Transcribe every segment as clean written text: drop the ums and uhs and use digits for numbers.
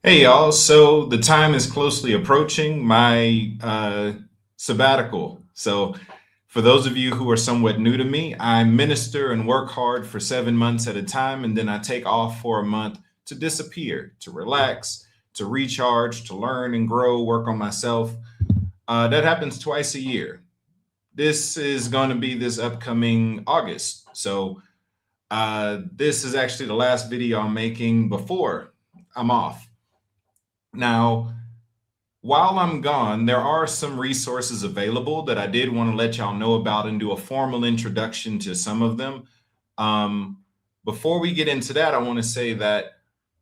Hey y'all, so the time is closely approaching my sabbatical. So for those of you who are somewhat new to me, I minister and work hard for 7 months at a time, and then I take off for a month to disappear, to relax, to recharge, to learn and grow, work on myself. That happens twice a year. This is going to be this upcoming August. So this is actually the last video I'm making before I'm off. Now, while I'm gone, there are some resources available that I did want to let y'all know about and do a formal introduction to some of them. Um, Before we get into that, I want to say that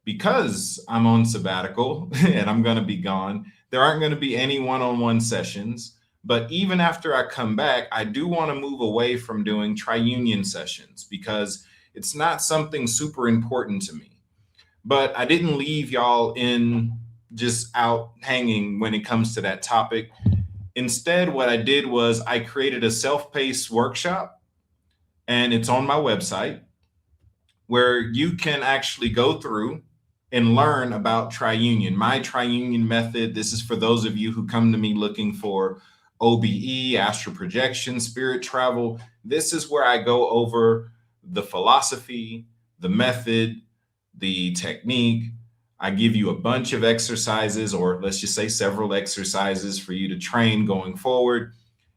because I'm on sabbatical and I'm going to be gone, there aren't going to be any one-on-one sessions. But even after I come back, I do want to move away from doing Triunion sessions because it's not something super important to me. But I didn't leave y'all in just out hanging when it comes to that topic. Instead, what I did was I created a self-paced workshop, and it's on my website where you can actually go through and learn about Triunion, my Triunion method. This is for those of you who come to me looking for OBE, astral projection, spirit travel. This is where I go over the philosophy, the method, the technique. I give you a bunch of exercises, or let's just say several exercises for you to train going forward.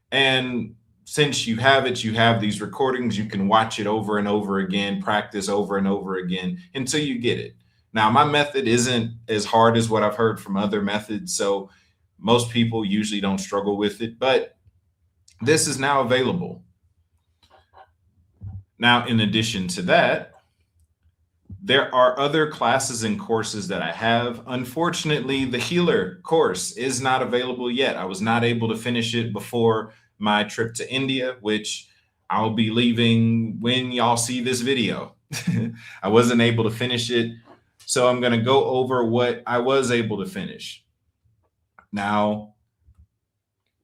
And since you have it, you have these recordings, you can watch it over and over again, practice over and over again until you get it. Now, my method isn't as hard as what I've heard from other methods, so most people usually don't struggle with it, but this is now available. Now, in addition to that, there are other classes and courses that I have. Unfortunately, the healer course is not available yet. I was not able to finish it before my trip to India, which I'll be leaving when y'all see this video. I wasn't able to finish it. So I'm going to go over what I was able to finish. Now,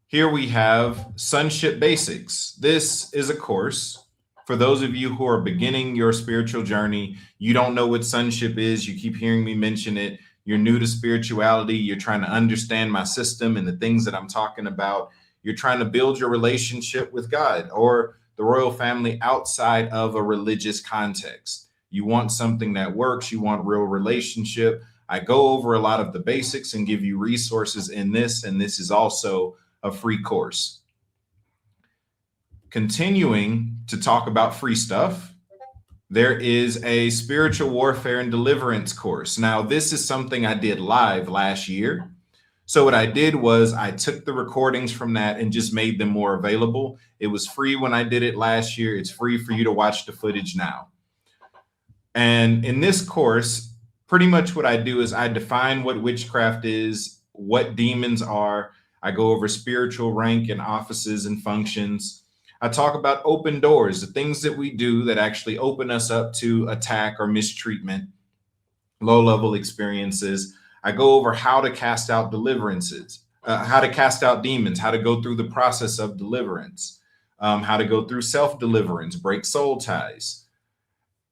here we have Sonship Basics. This is a course for those of you who are beginning your spiritual journey. You don't know what sonship is. You keep hearing me mention it. You're new to spirituality. You're trying to understand my system and the things that I'm talking about. You're trying to build your relationship with God or the royal family outside of a religious context. You want something that works. You want real relationship. I go over a lot of the basics and give you resources in this, and this is also a free course. Continuing to talk about free stuff, there is a spiritual warfare and deliverance course. Now, this is something I did live last year. So what I did was I took the recordings from that and just made them more available. It was free when I did it last year. It's free for you to watch the footage now. And in this course, pretty much what I do is I define what witchcraft is, what demons are. I go over spiritual rank and offices and functions. I talk about open doors, the things that we do that actually open us up to attack or mistreatment, low-level experiences. I go over how to cast out deliverances, how to cast out demons, how to go through the process of deliverance, how to go through self-deliverance, break soul ties,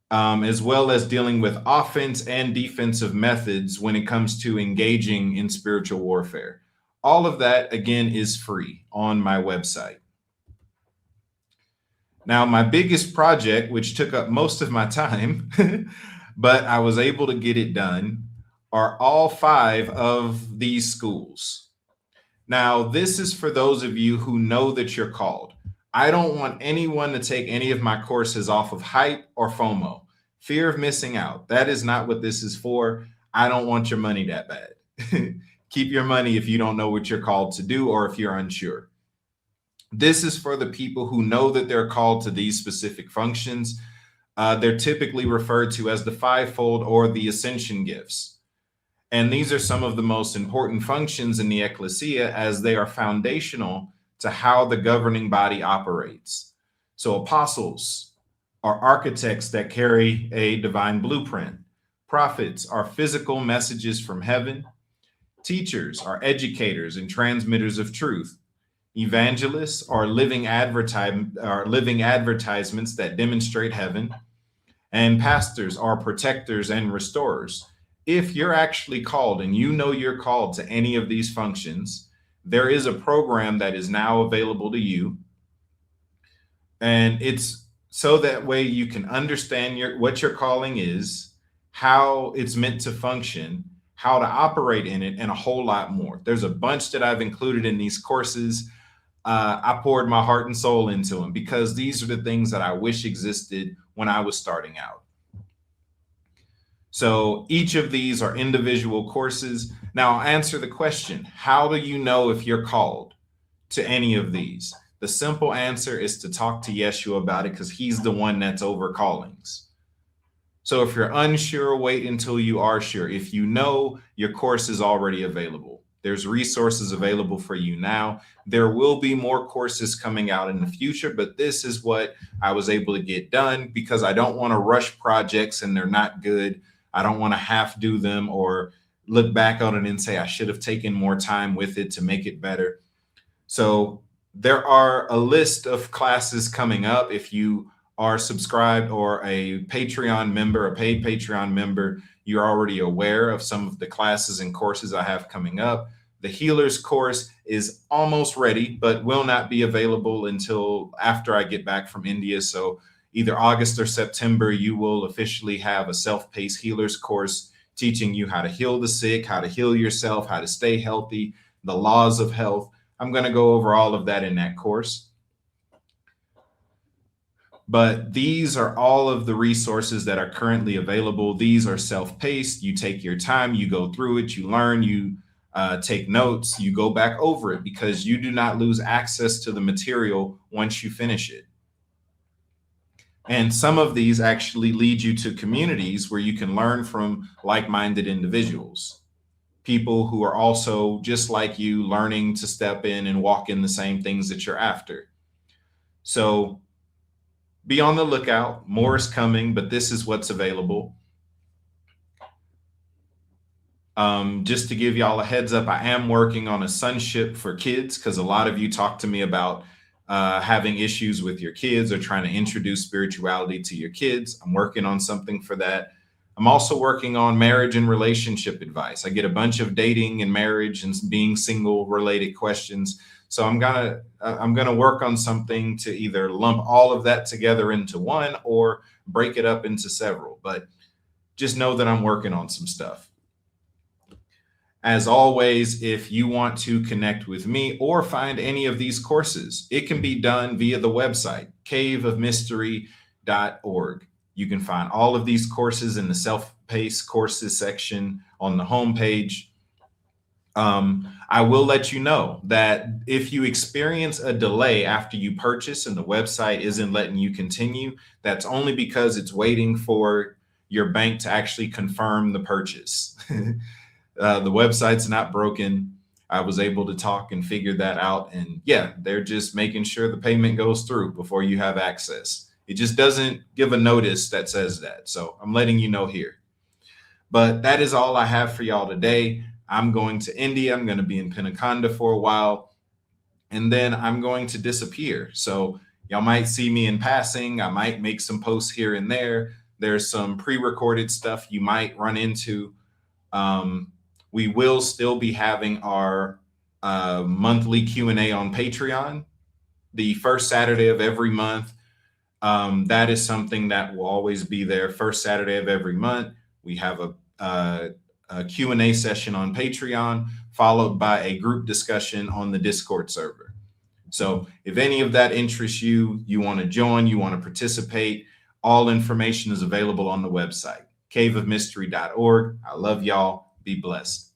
as well as dealing with offense and defensive methods when it comes to engaging in spiritual warfare. All of that, again, is free on my website. Now, my biggest project, which took up most of my time, but I was able to get it done, are all 5 of these schools. Now, this is for those of you who know that you're called. I don't want anyone to take any of my courses off of hype or FOMO, fear of missing out. That is not what this is for. I don't want your money that bad. Keep your money if you don't know what you're called to do or if you're unsure. This is for the people who know that they're called to these specific functions. They're typically referred to as the fivefold or the ascension gifts. And these are some of the most important functions in the ecclesia as they are foundational to how the governing body operates. So apostles are architects that carry a divine blueprint. Prophets are physical messages from heaven. Teachers are educators and transmitters of truth. Evangelists are living advertisements that demonstrate heaven, and pastors are protectors and restorers. if you're actually called and you know you're called to any of these functions, there is a program that is now available to you. And it's so that way you can understand what your calling is, how it's meant to function, how to operate in it, and a whole lot more. There's a bunch that I've included in these courses. I poured my heart and soul into them because these are the things that I wish existed when I was starting out. So each of these are individual courses. Now I'll answer the question, how do you know if you're called to any of these? The simple answer is to talk to Yeshua about it, because he's the one that's over callings. So if you're unsure, wait until you are sure. If you know, your course is already available. There's resources available for you now. There will be more courses coming out in the future, but this is what I was able to get done because I don't want to rush projects and they're not good. I don't want to half do them or look back on it and say I should have taken more time with it to make it better. So there are a list of classes coming up. If you are subscribed or a Patreon member, a paid Patreon member, you're already aware of some of the classes and courses I have coming up. The Healers course is almost ready, but will not be available until after I get back from India. So either August or September, you will officially have a self-paced Healers course teaching you how to heal the sick, how to heal yourself, how to stay healthy, the laws of health. I'm going to go over all of that in that course. But these are all of the resources that are currently available. These are self-paced. You take your time, you go through it, you learn, you take notes, you go back over it, because you do not lose access to the material once you finish it. And some of these actually lead you to communities where you can learn from like-minded individuals, people who are also just like you, learning to step in and walk in the same things that you're after. So be on the lookout. More is coming, but this is what's available. Just to give y'all a heads up, I am working on a sonship for kids, because a lot of you talk to me about having issues with your kids or trying to introduce spirituality to your kids. I'm working on something for that. I'm also working on marriage and relationship advice. I get a bunch of dating and marriage and being single related questions. So I'm gonna work on something to either lump all of that together into one or break it up into several. But just know that I'm working on some stuff. As always, if you want to connect with me or find any of these courses, it can be done via the website, caveofmystery.org. You can find all of these courses in the self-paced courses section on the homepage. I will let you know that if you experience a delay after you purchase and the website isn't letting you continue, that's only because it's waiting for your bank to actually confirm the purchase. The website's not broken. I was able to talk and figure that out. And yeah, they're just making sure the payment goes through before you have access. It just doesn't give a notice that says that. So I'm letting you know here. But that is all I have for y'all today. I'm going to India. I'm going to be in Pinaconda for a while, and then I'm going to disappear. So y'all might see me in passing. I might make some posts here and there. There's some pre-recorded stuff you might run into. We will still be having our monthly Q&A on Patreon, the first Saturday of every month. That is something that will always be there. First Saturday of every month, we have a Q&A session on Patreon, followed by a group discussion on the Discord server. So if any of that interests you, you want to join, you want to participate, all information is available on the website, caveofmystery.org. I love y'all. Be blessed.